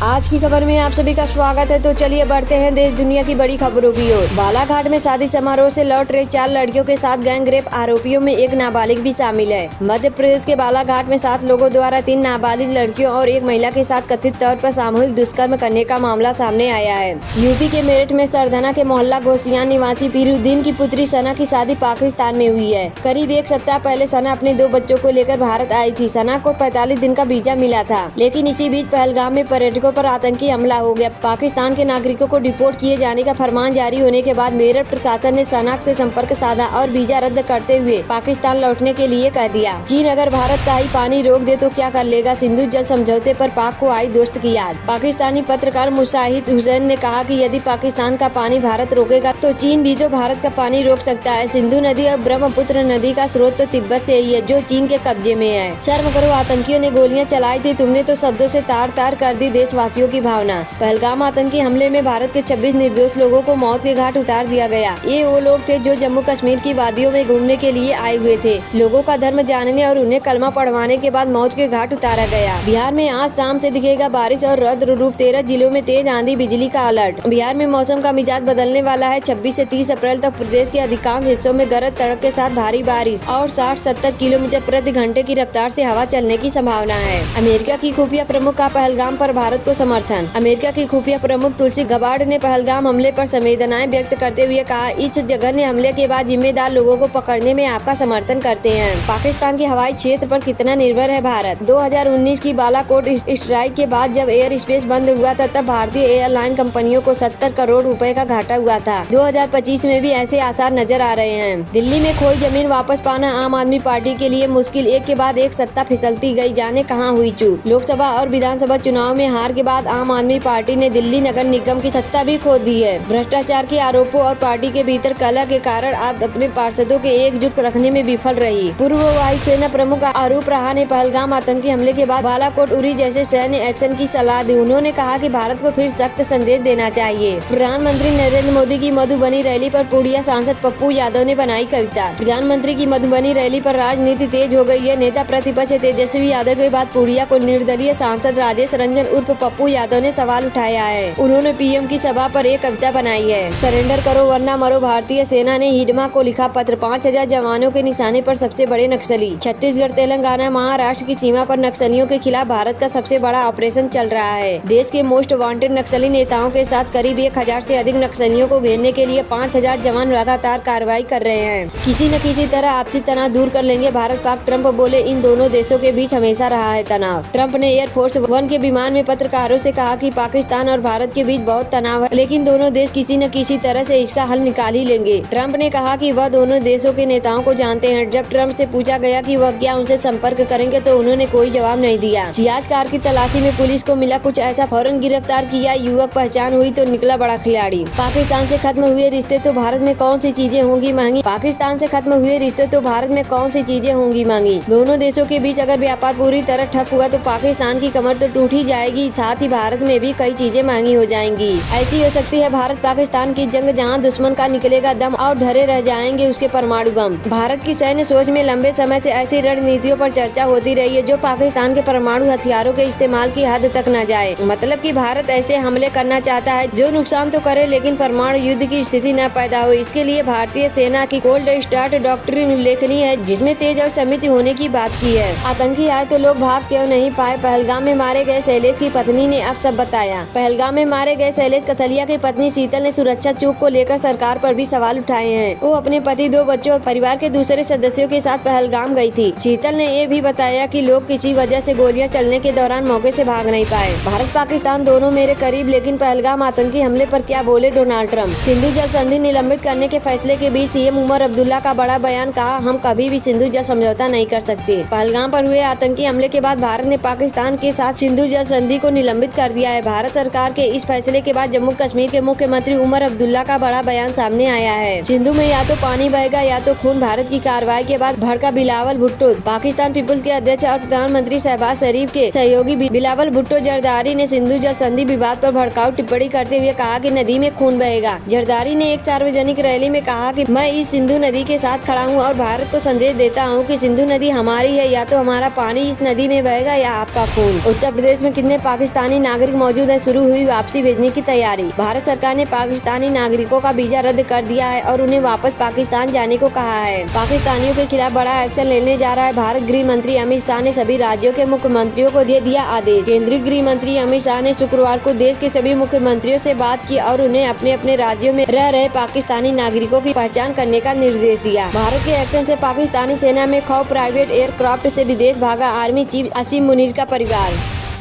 आज की खबर में आप सभी का स्वागत है। तो चलिए बढ़ते हैं देश दुनिया की बड़ी खबरों की ओर। बालाघाट में शादी समारोह से लौट रहे 4 लड़कियों के साथ गैंग रेप आरोपियों में एक नाबालिग भी शामिल है। मध्य प्रदेश के बालाघाट में 7 लोगों द्वारा 3 नाबालिग लड़कियों और एक महिला के साथ कथित तौर पर सामूहिक दुष्कर्म करने का मामला सामने आया है। यूपी के मेरठ में सरधना के मोहल्ला घोसियान निवासी पीरुद्दीन की पुत्री सना की शादी पाकिस्तान में हुई है। करीब 1 सप्ताह पहले सना अपने 2 बच्चों को लेकर भारत आई थी। सना को 45 दिन का वीजा मिला था, लेकिन इसी बीच पहलगाम में पर्यटकों पर आतंकी हमला हो गया। पाकिस्तान के नागरिकों को डिपोर्ट किए जाने का फरमान जारी होने के बाद मेरठ प्रशासन ने सना से संपर्क साधा और वीजा रद्द करते हुए पाकिस्तान लौटने के लिए कह दिया। चीन अगर भारत का ही पानी रोक दे तो क्या कर लेगा। सिंधु जल समझौते पर पाक को आई दोस्त की याद। पाकिस्तानी पत्रकार मुशाहिद हुसैन ने कहा कि यदि पाकिस्तान का पानी भारत रोकेगा तो चीन भी तो भारत का पानी रोक सकता है। सिंधु नदी और ब्रह्मपुत्र नदी का स्रोत तो तिब्बत से ही है, जो चीन के कब्जे में है। शर्म करो, आतंकियों ने गोलियां चलाई थी, तुमने तो शब्दों से तार तार कर दी देशवासियों की भावना। पहलगाम आतंकी हमले में भारत के 26 निर्दोष लोगों को मौत के घाट उतार दिया गया। ये वो लोग थे जो जम्मू कश्मीर की वादियों में घूमने के लिए आए हुए थे। लोगों का धर्म जानने और उन्हें कलमा पढ़वाने के बाद मौत के घाट उतारा गया। बिहार में आज शाम से दिखेगा बारिश और रौद्र रूप। 13 जिलों में तेज आंधी बिजली का अलर्ट। बिहार में मौसम का मिजाज बदलने वाला है। 26 से 30 अप्रैल तक प्रदेश के अधिकांश हिस्सों में गरज तड़क के साथ भारी बारिश और 60-70 किलोमीटर प्रति घंटे की रफ्तार से हवा चलने की संभावना है। अमेरिका की खुफिया प्रमुख का पहलगाम पर भारत को समर्थन। अमेरिका की खुफिया प्रमुख तुलसी गबार्ड ने पहलगाम हमले पर संवेदनाएं व्यक्त करते हुए कहा, इस जघन्य हमले के बाद जिम्मेदार लोगों को पकड़ने में आपका समर्थन करते हैं। पाकिस्तान के हवाई क्षेत्र पर कितना निर्भर है भारत। 2019 की बालाकोट स्ट्राइक के बाद जब एयर स्पेस बंद हुआ था, तब भारतीय एयरलाइन कंपनियों को 70 करोड़ रुपए का घाटा हुआ था। 2025 में भी ऐसे आसार नजर आ रहे हैं। दिल्ली में खोई जमीन वापस पाना आम आदमी पार्टी के लिए मुश्किल। एक के बाद एक सत्ता फिसलती गई, जाने कहां हुई चूक। लोकसभा और विधानसभा चुनाव में हार के बाद आम आदमी पार्टी ने दिल्ली नगर निगम की सत्ता भी खो दी है। भ्रष्टाचार के आरोपों और पार्टी के भीतर कलह के कारण आप अपने पार्षदों के एकजुट रखने में विफल रही। पूर्व वायुसेना प्रमुख आरूप रहा ने पहलगाम आतंकी हमले के बाद बालाकोट उरी जैसे सैन्य एक्शन की सलाह दी। उन्होंने कहा कि भारत को फिर सख्त संदेश देना चाहिए। प्रधानमंत्री नरेंद्र मोदी की मधुबनी रैली पर पूर्णिया सांसद पप्पू यादव ने बनाई कविता। प्रधानमंत्री की मधुबनी रैली पर राजनीति तेज हो गई है। नेता प्रतिपक्ष तेजस्वी यादव के बाद पूर्णिया को निर्दलीय सांसद राजेश रंजन उर्फ पप्पू यादव ने सवाल उठाया है। उन्होंने पीएम की सभा पर एक कविता बनाई है, सरेंडर करो वरना मरो। भारतीय सेना ने हिडमा को लिखा पत्र। 5000 जवानों के निशाने पर सबसे बड़े नक्सली। छत्तीसगढ़, तेलंगाना, महाराष्ट्र की सीमा पर नक्सलियों के खिलाफ भारत का सबसे बड़ा ऑपरेशन चल रहा है। देश के मोस्ट वांटेड नक्सली नेताओं के साथ करीब 1000 से अधिक नक्सलियों को घेरने के लिए 5000 जवान लगातार कार्रवाई कर रहे हैं। किसी न किसी तरह आपसी तनाव दूर कर लेंगे भारत पाक। ट्रंप बोले, इन दोनों देशों के बीच हमेशा रहा है तनाव। ट्रंप ने एयरफोर्स 1 के विमान में पत्रकारों से कहा कि पाकिस्तान और भारत के बीच बहुत तनाव है, लेकिन दोनों देश किसी न किसी तरह से इसका हल निकाल ही लेंगे। ट्रंप ने कहा कि वह दोनों देशों के नेताओं को जानते हैं। जब ट्रंप से पूछा गया कि वह क्या उनसे संपर्क करेंगे तो उन्होंने कोई जवाब नहीं दिया। सियाज कार की तलाशी में पुलिस को मिला कुछ ऐसा, फौरन गिरफ्तार किया। युवक पहचान हुई तो निकला बड़ा खिलाड़ी। पाकिस्तान से खत्म हुए रिश्ते तो भारत में कौन सी चीजें होंगी महंगी। पाकिस्तान से खत्म हुए रिश्ते तो भारत में कौन सी चीजें होंगी महंगी। दोनों देशों के बीच अगर व्यापार पूरी तरह ठप हुआ तो पाकिस्तान की कमर तो टूट ही जाएगी, साथ ही भारत में भी कई चीजें महंगी हो जाएंगी। ऐसी हो सकती है भारत पाकिस्तान की जंग, जहां दुश्मन का निकलेगा दम और धरे रह जाएंगे उसके परमाणु बम। भारत की सैन्य सोच में लंबे समय से ऐसी रणनीतियों पर चर्चा होती रही है जो पाकिस्तान के परमाणु हथियारों के इस्तेमाल की हद तक न जाए। मतलब कि भारत ऐसे हमले करना चाहता है जो नुकसान तो करे लेकिन परमाणु युद्ध की स्थिति न पैदा हो। इसके लिए भारतीय सेना की कोल्ड स्टार्ट डॉक्ट्रिन उल्लेखनीय है, जिसमें तेज और समिति होने की बात की है। आतंकी आए तो लोग भाग क्यों नहीं पाए। पहलगाम में मारे गए शैलेश की पत्नी ने अब सब बताया। पहलगाम में मारे गए शैलेश कथलिया की पत्नी शीतल ने सुरक्षा चूक को लेकर सरकार पर भी सवाल उठाए हैं। वो अपने पति, 2 बच्चों और परिवार के दूसरे सदस्यों के साथ पहलगाम गई थी। शीतल ने ये भी बताया कि लोग किसी वजह से गोलियां चलने के दौरान मौके से भाग नहीं पाए। भारत पाकिस्तान दोनों मेरे करीब, लेकिन पहलगाम आतंकी हमले पर क्या बोले डोनाल्ड ट्रंप। सिंधु जल संधि निलंबित करने के फैसले के बीच सीएम उमर अब्दुल्ला का बड़ा बयान, कहा हम कभी भी सिंधु जल समझौता नहीं कर सकते। पहलगाम पर हुए आतंकी हमले के बाद भारत ने पाकिस्तान के साथ सिंधु जल संधि को निलंबित कर दिया है। भारत सरकार के इस फैसले के बाद जम्मू कश्मीर के मुख्यमंत्री उमर अब्दुल्ला का बड़ा बयान सामने आया है। सिंधु में या तो पानी बहेगा या तो खून। भारत की कार्रवाई के बाद भड़का बिलावल भुट्टो। पाकिस्तान पीपुल्स के अध्यक्ष और प्रधानमंत्री शहबाज शरीफ के सहयोगी बिलावल भुट्टो जरदारी ने सिंधु जल संधि विवाद पर भड़काऊ टिप्पणी करते हुए कहा कि नदी में खून बहेगा। जरदारी ने एक सार्वजनिक रैली में कहा कि मैं इस सिंधु नदी के साथ खड़ा हूं और भारत को संदेश देता हूं कि सिंधु नदी हमारी है, या तो हमारा पानी इस नदी में बहेगा या आपका खून। उत्तर प्रदेश में कितने पाकिस्तान पाकिस्तानी नागरिक मौजूद है, शुरू हुई वापसी भेजने की तैयारी। भारत सरकार ने पाकिस्तानी नागरिकों का वीजा रद्द कर दिया है और उन्हें वापस पाकिस्तान जाने को कहा है। पाकिस्तानियों के खिलाफ बड़ा एक्शन लेने जा रहा है भारत। गृह मंत्री अमित शाह ने सभी राज्यों के मुख्यमंत्रियों को दे दिया आदेश। केंद्रीय गृह मंत्री अमित शाह ने शुक्रवार को देश के सभी मुख्यमंत्रियों से बात की और उन्हें अपने अपने राज्यों में रह रहे पाकिस्तानी नागरिकों की पहचान करने का निर्देश दिया। भारत के एक्शन से पाकिस्तानी सेना में खौफ, प्राइवेट एयरक्राफ्ट से विदेश भागा आर्मी चीफ असीम मुनीर का परिवार।